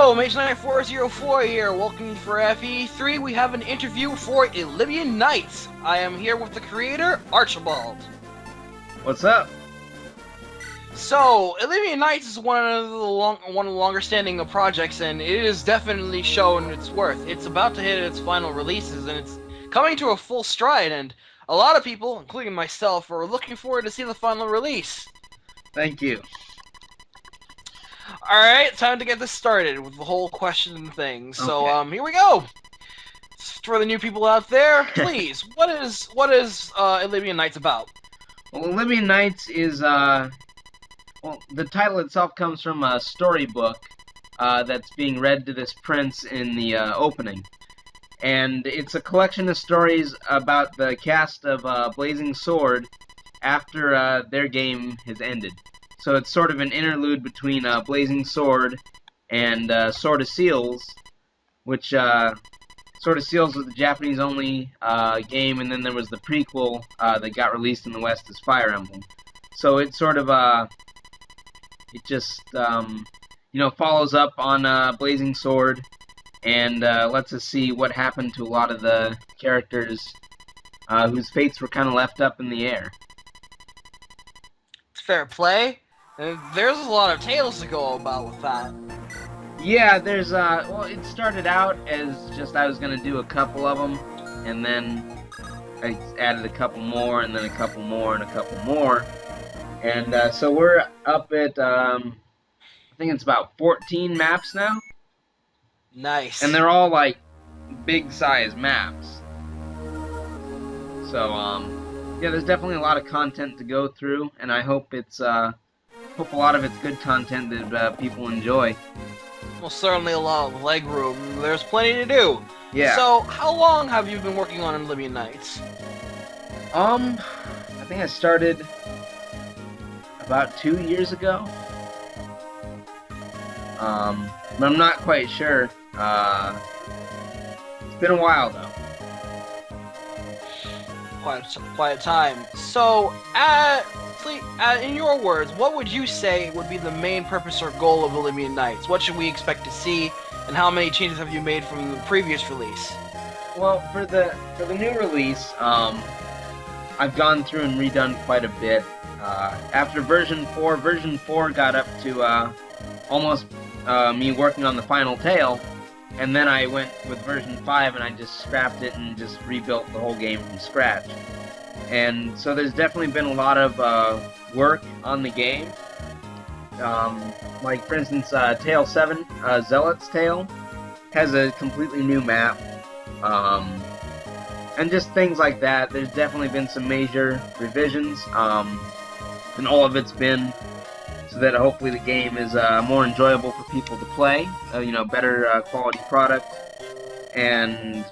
Hello, Mage9404 here. Welcome for FE3. We have an interview for Elibian Nights. I am here with the creator, Archibald. What's up? So, Elibian Nights is one of the longer-standing projects, and it is definitely shown its worth. It's about to hit its final releases, and it's coming to a full stride. And a lot of people, including myself, are looking forward to see the final release. Thank you. Alright, time to get this started with the whole question thing. So, Okay. here we go! For the new people out there, please, what is Elibian Nights about? Well, Elibian Nights is, well, the title itself comes from a storybook that's being read to this prince in the opening. And it's a collection of stories about the cast of Blazing Sword after their game has ended. So it's sort of an interlude between Blazing Sword and Sword of Seals, which Sword of Seals was the Japanese-only game, and then there was the prequel that got released in the West as Fire Emblem. So it sort of, it just, follows up on Blazing Sword and lets us see what happened to a lot of the characters whose fates were kind of left up in the air. It's fair play. There's a lot of tales to go about with that. Yeah, there's, well, it started out as just I was going to do a couple of them, and then I added a couple more, and then a couple more, and a couple more. And so we're up at, I think it's about 14 maps now. Nice. And they're all, like, big-size maps. So, yeah, there's definitely a lot of content to go through, and I hope it's, hope a lot of it's good content that people enjoy. Well, certainly a lot of leg room. There's plenty to do. Yeah. So, how long have you been working on Elibian Nights? I think I started about 2 years ago. But I'm not quite sure. It's been a while though. Quite a time. So, in your words, what would you say would be the main purpose or goal of Elibian Nights? What should we expect to see, and how many changes have you made from the previous release? Well, for the new release, I've gone through and redone quite a bit. After version 4 got up to almost me working on the final tale, and then I went with version 5 and I just scrapped it and just rebuilt the whole game from scratch. And so there's definitely been a lot of work on the game. Like, for instance, Tale 7, Zealot's Tale, has a completely new map. And just things like that. There's definitely been some major revisions. And all of it's been so that hopefully the game is more enjoyable for people to play. Better quality product. And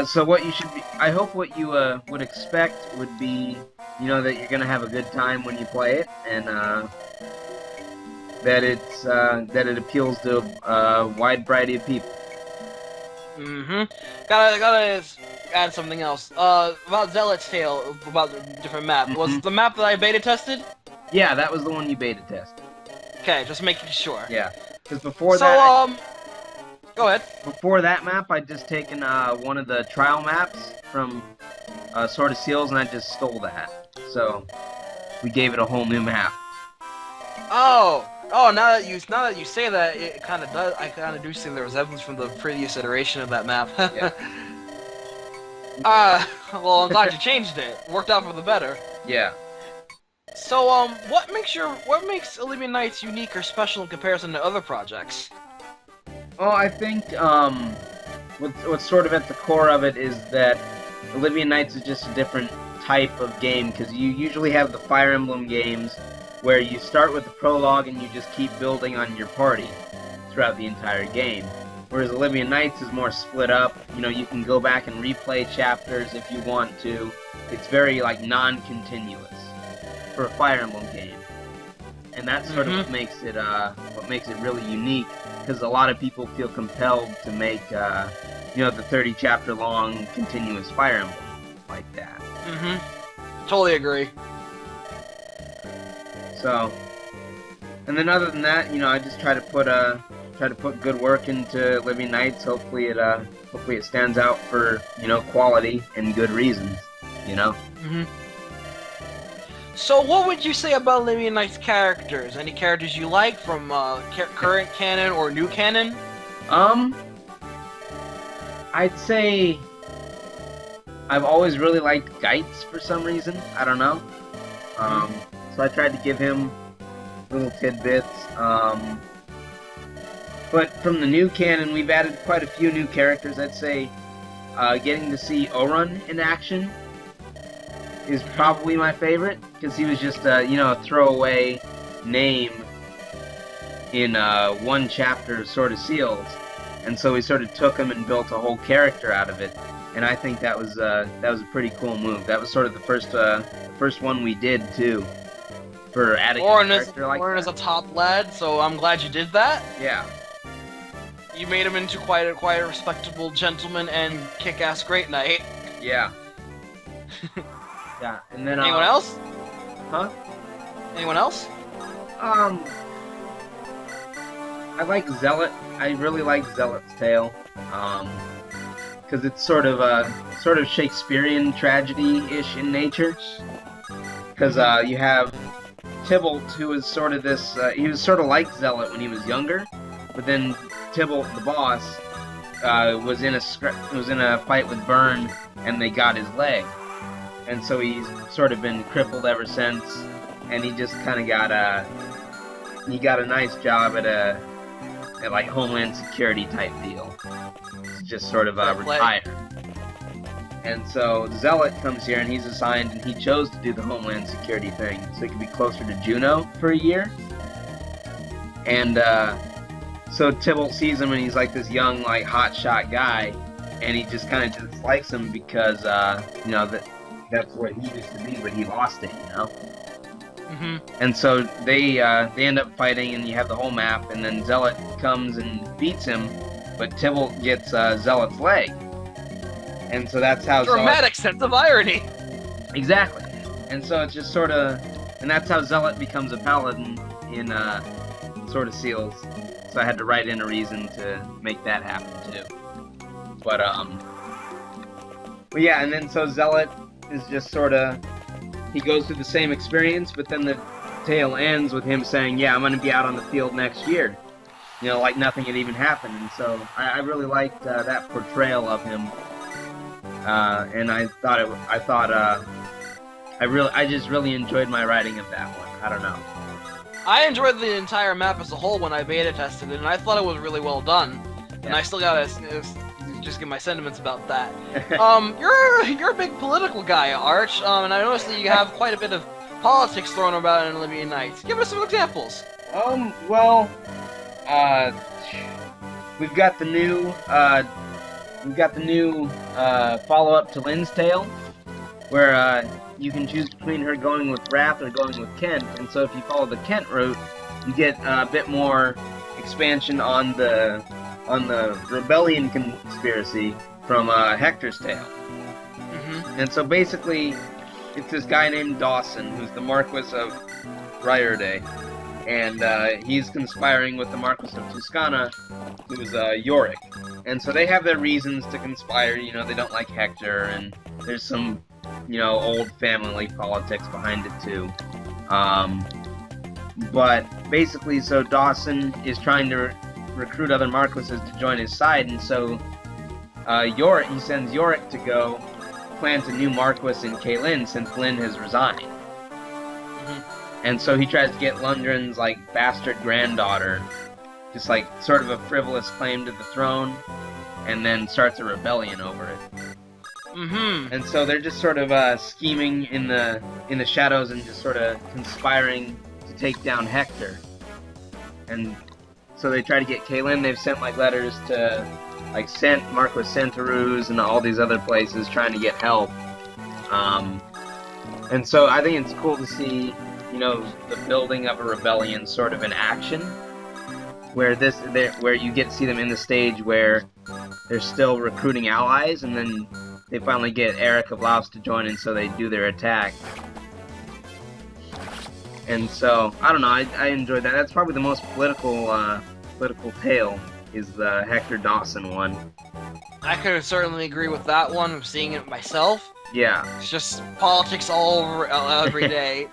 so what you should be, I hope what you would expect would be, that you're gonna have a good time when you play it, and that it appeals to a wide variety of people. Gotta add something else. About Zealot's Tale, about the different map. Was the map that I beta tested? Yeah, that was the one you beta tested. Okay, just making sure. Yeah, because before go ahead. Before that map, I'd just taken one of the trial maps from Sword of Seals, and I just stole that. So we gave it a whole new map. Oh, now that you say that, it kind of does. I kind of do see the resemblance from the previous iteration of that map. Yeah. Well, I'm glad you changed it. Worked out for the better. Yeah. So, what makes Elibian Nights unique or special in comparison to other projects? Well, I think what's sort of at the core of it is that Elibian Nights is just a different type of game, because you usually have the Fire Emblem games where you start with the prologue and you just keep building on your party throughout the entire game. Whereas Elibian Nights is more split up. You can go back and replay chapters if you want to. It's very, like, non-continuous for a Fire Emblem game. And that's sort of what makes it really unique, because a lot of people feel compelled to make the 30 chapter long continuous Fire Emblem like that. Totally agree. So, and then other than that, I just try to put try to put good work into Elibian Nights. Hopefully it stands out for, you know, quality and good reasons, you know. Mm-hmm. So, what would you say about Elibian Nights characters? Any characters you like from current canon or new canon? I'd say I've always really liked Geitz for some reason. I don't know. So I tried to give him little tidbits. But from the new canon, we've added quite a few new characters. I'd say getting to see Orun in action is probably my favorite, because he was just you know, a throwaway name in one chapter of Sword of Seals, and so we sort of took him and built a whole character out of it. And I think that was a pretty cool move. That was sort of the first one we did too, for adding a character like that. Orun is a top lad, so I'm glad you did that. Yeah. You made him into quite a respectable gentleman and kick-ass great knight. Yeah. Yeah, and then anyone else? Huh? Anyone else? I like Zealot. I really like Zealot's tale. Because it's sort of Shakespearean tragedy-ish in nature. Because you have Tybalt, who was sort of this. He was sort of like Zealot when he was younger, but then Tybalt, the boss, was in a fight with Byrne, and they got his leg. And so he's sort of been crippled ever since, and he just kind of got a nice job at like Homeland Security type deal. It's just sort of retired. And so Zealot comes here, and he's assigned, and he chose to do the Homeland Security thing, so he could be closer to Juno for a year. And so Tybalt sees him, and he's like this young, like hotshot guy, and he just kind of dislikes him because you know, that's where he used to be, but he lost it, you know? Mm-hmm. And so they end up fighting, and you have the whole map, and then Zealot comes and beats him, but Tybalt gets Zealot's leg. And so that's how dramatic sense of irony. Exactly. And so it's just sort of, and that's how Zealot becomes a paladin in Sword of Seals. So I had to write in a reason to make that happen too. But yeah, and then so Zealot is just sort of, he goes through the same experience, but then the tale ends with him saying, yeah, I'm going to be out on the field next year. You know, like nothing had even happened. And so I really liked that portrayal of him. And I just really enjoyed my writing of that one. I don't know. I enjoyed the entire map as a whole when I beta tested it, and I thought it was really well done. Yeah. And I still gotta just give my sentiments about that. You're a big political guy, Arch, and I noticed that you have quite a bit of politics thrown about in Elibian Nights. Give us some examples. Well, we've got the new follow-up to Lynn's Tale, where you can choose between her going with Wrath or going with Kent, and so if you follow the Kent route, you get a bit more expansion on the rebellion conspiracy from Hector's Tale. Mm-hmm. And so basically, it's this guy named Dawson, who's the Marquis of Riorday, and he's conspiring with the Marquis of Tuscana, who's Yorick. And so they have their reasons to conspire. You know, they don't like Hector, and there's some, you know, old family politics behind it too. But basically, so Dawson is trying to recruit other Marquises to join his side, and so he sends Yorick to go plant a new Marquis in Kaelin since Lynn has resigned. Mm-hmm. And so he tries to get Lundgren's, like, bastard granddaughter, just like sort of a frivolous claim to the throne, and then starts a rebellion over it. Mm-hmm. And so they're just sort of scheming in the shadows and just sort of conspiring to take down Hector. And so they try to get Kaelin. They've sent like letters to like Marquis Centaurus and all these other places trying to get help. And so I think it's cool to see, you know, the building of a rebellion sort of in action, where you get to see them in the stage where they're still recruiting allies, and then they finally get Eric of Laos to join in, so they do their attack. And so, I don't know, I enjoyed that. That's probably the most political political tale is the Hector Dawson one. I could certainly agree with that one. I'm seeing it myself. Yeah. It's just politics all over every day.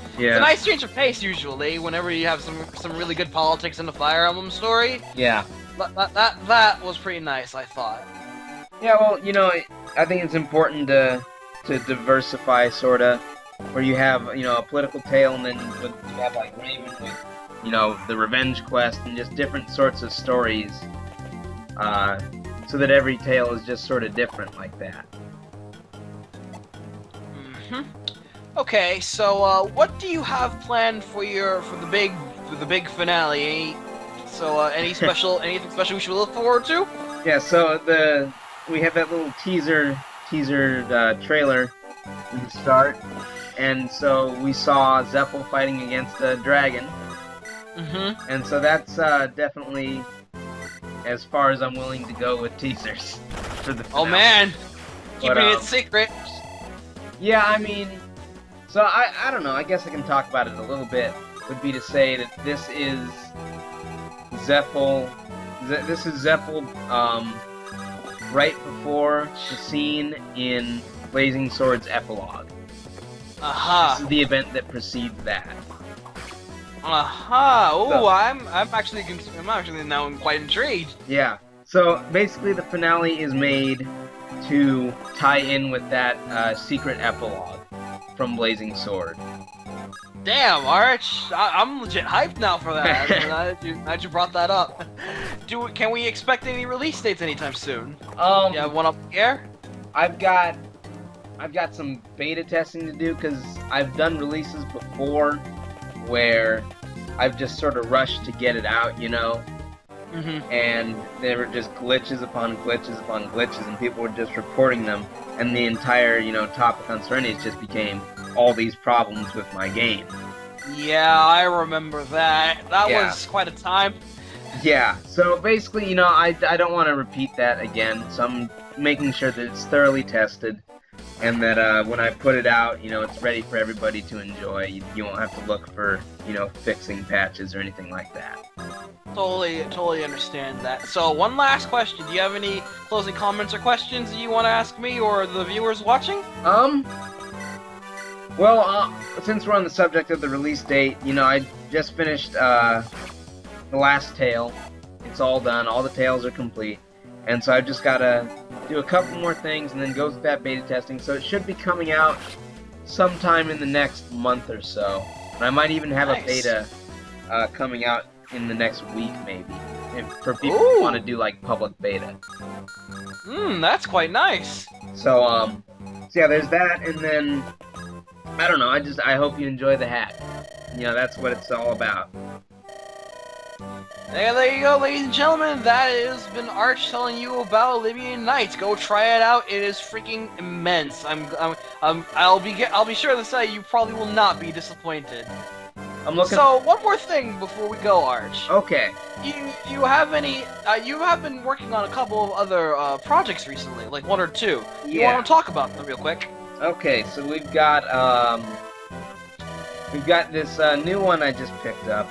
It's a Yeah. nice change of pace usually. Whenever you have some really good politics in the Fire Emblem story. Yeah. That was pretty nice, I thought. Yeah, well, you know, I think it's important to diversify, sorta, where you have, you know, a political tale, and then you have like Raven with, you know, the revenge quest, and just different sorts of stories, so that every tale is just sort of different like that. Okay, so what do you have planned for the big finale? So anything special we should look forward to? Yeah, so we have that little teaser trailer in the start, and so we saw Zephyl fighting against a dragon. And so that's definitely as far as I'm willing to go with teasers for the finale. Oh man, But, keeping it secret. Yeah, I mean, so I don't know, I guess I can talk about it a little bit, would be to say that this is Zephyl, right before the scene in Blazing Sword's epilogue. This is the event that precedes that. Oh, So- I'm actually now quite intrigued. Yeah. So basically, the finale is made to tie in with that secret epilogue from Blazing Sword. Damn, Arch, I'm legit hyped now for that. Glad you brought that up. Can we expect any release dates anytime soon? You have one up in the air? I've got some beta testing to do because I've done releases before where I've just sort of rushed to get it out, you know. And there were just glitches upon glitches upon glitches, and people were just reporting them, and the entire, you know, topic on Serenity just became all these problems with my game. Yeah, I remember that. That Yeah. was quite a time. Yeah, so basically, you know, I don't want to repeat that again, so I'm making sure that it's thoroughly tested, and that when I put it out, you know, it's ready for everybody to enjoy. You won't have to look for, you know, fixing patches or anything like that. Totally understand that. So, one last question. Do you have any closing comments or questions that you want to ask me or the viewers watching? Well, since we're on the subject of the release date, you know, I just finished the last tale. It's all done. All the tales are complete. And so I've just got to do a couple more things and then go through that beta testing. So it should be coming out sometime in the next month or so. And I might even have a beta coming out in the next week, maybe, for people who want to do, like, public beta. That's quite nice. So yeah, there's that, and then, I don't know, I hope you enjoy the hat. You know, that's what it's all about. There you go, ladies and gentlemen. That has been Arch telling you about Elibian Nights. Go try it out. It is freaking immense. I'll be sure to say you probably will not be disappointed. I'm looking. So one more thing before we go, Arch. Okay. You have been working on a couple of other projects recently, like one or two. You Yeah. want to talk about them real quick? Okay, so we've got this new one I just picked up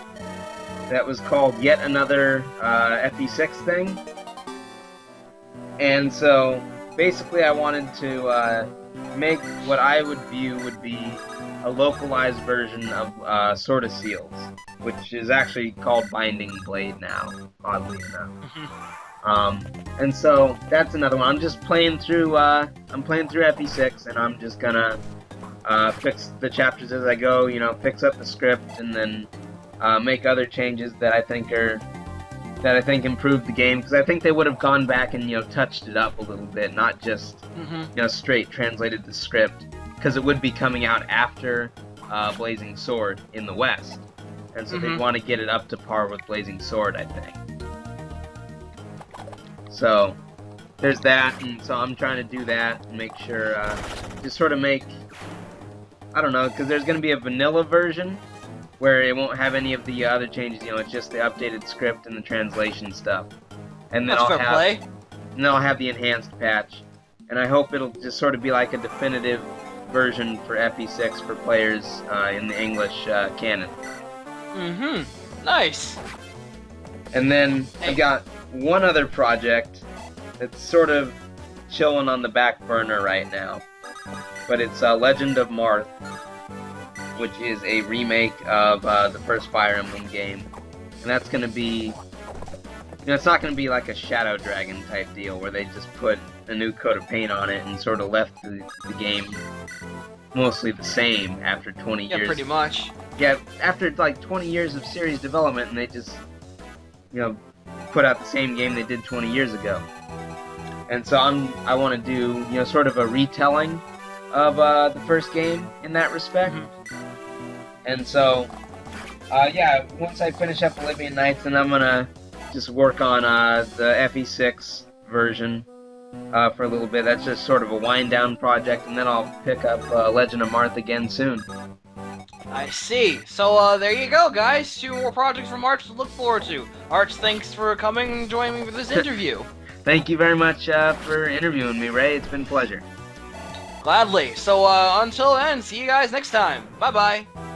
that was called Yet Another FE6 thing. And so basically I wanted to make what I would view would be a localized version of Sword of Seals, which is actually called Binding Blade now, oddly enough. And so that's another one. I'm just playing through FE6, and I'm just gonna fix the chapters as I go. You know, fix up the script, and then make other changes that I think improve the game. Because I think they would have gone back and, you know, touched it up a little bit, not just you know, straight translated the script. Because it would be coming out after Blazing Sword in the West, and so they want to get it up to par with Blazing Sword, I think. So there's that, and so I'm trying to do that and make sure, just sort of make, I don't know, because there's going to be a vanilla version where it won't have any of the other changes. You know, it's just the updated script and the translation stuff, and then I'll have the enhanced patch, and I hope it'll just sort of be like a definitive version for FE6 for players in the English canon. Nice. And then I've got one other project that's sort of chilling on the back burner right now. But it's Legend of Marth, which is a remake of the first Fire Emblem game. And that's going to be... it's not going to be like a Shadow Dragon type deal where they just put a new coat of paint on it and sort of left the game mostly the same after 20 years. Yeah, pretty much. Yeah, after like 20 years of series development, and they just, put out the same game they did 20 years ago. And so I want to do, sort of a retelling of the first game in that respect. Mm-hmm. And so, once I finish up Elibian Nights, then I'm gonna just work on the FE3 version for a little bit. That's just sort of a wind-down project, and then I'll pick up Legend of Marth again soon. I see. So, there you go, guys. 2 more projects from Arch to look forward to. Arch, thanks for coming and joining me for this interview. Thank you very much for interviewing me, Ray. It's been a pleasure. Gladly. So, until then, see you guys next time. Bye-bye.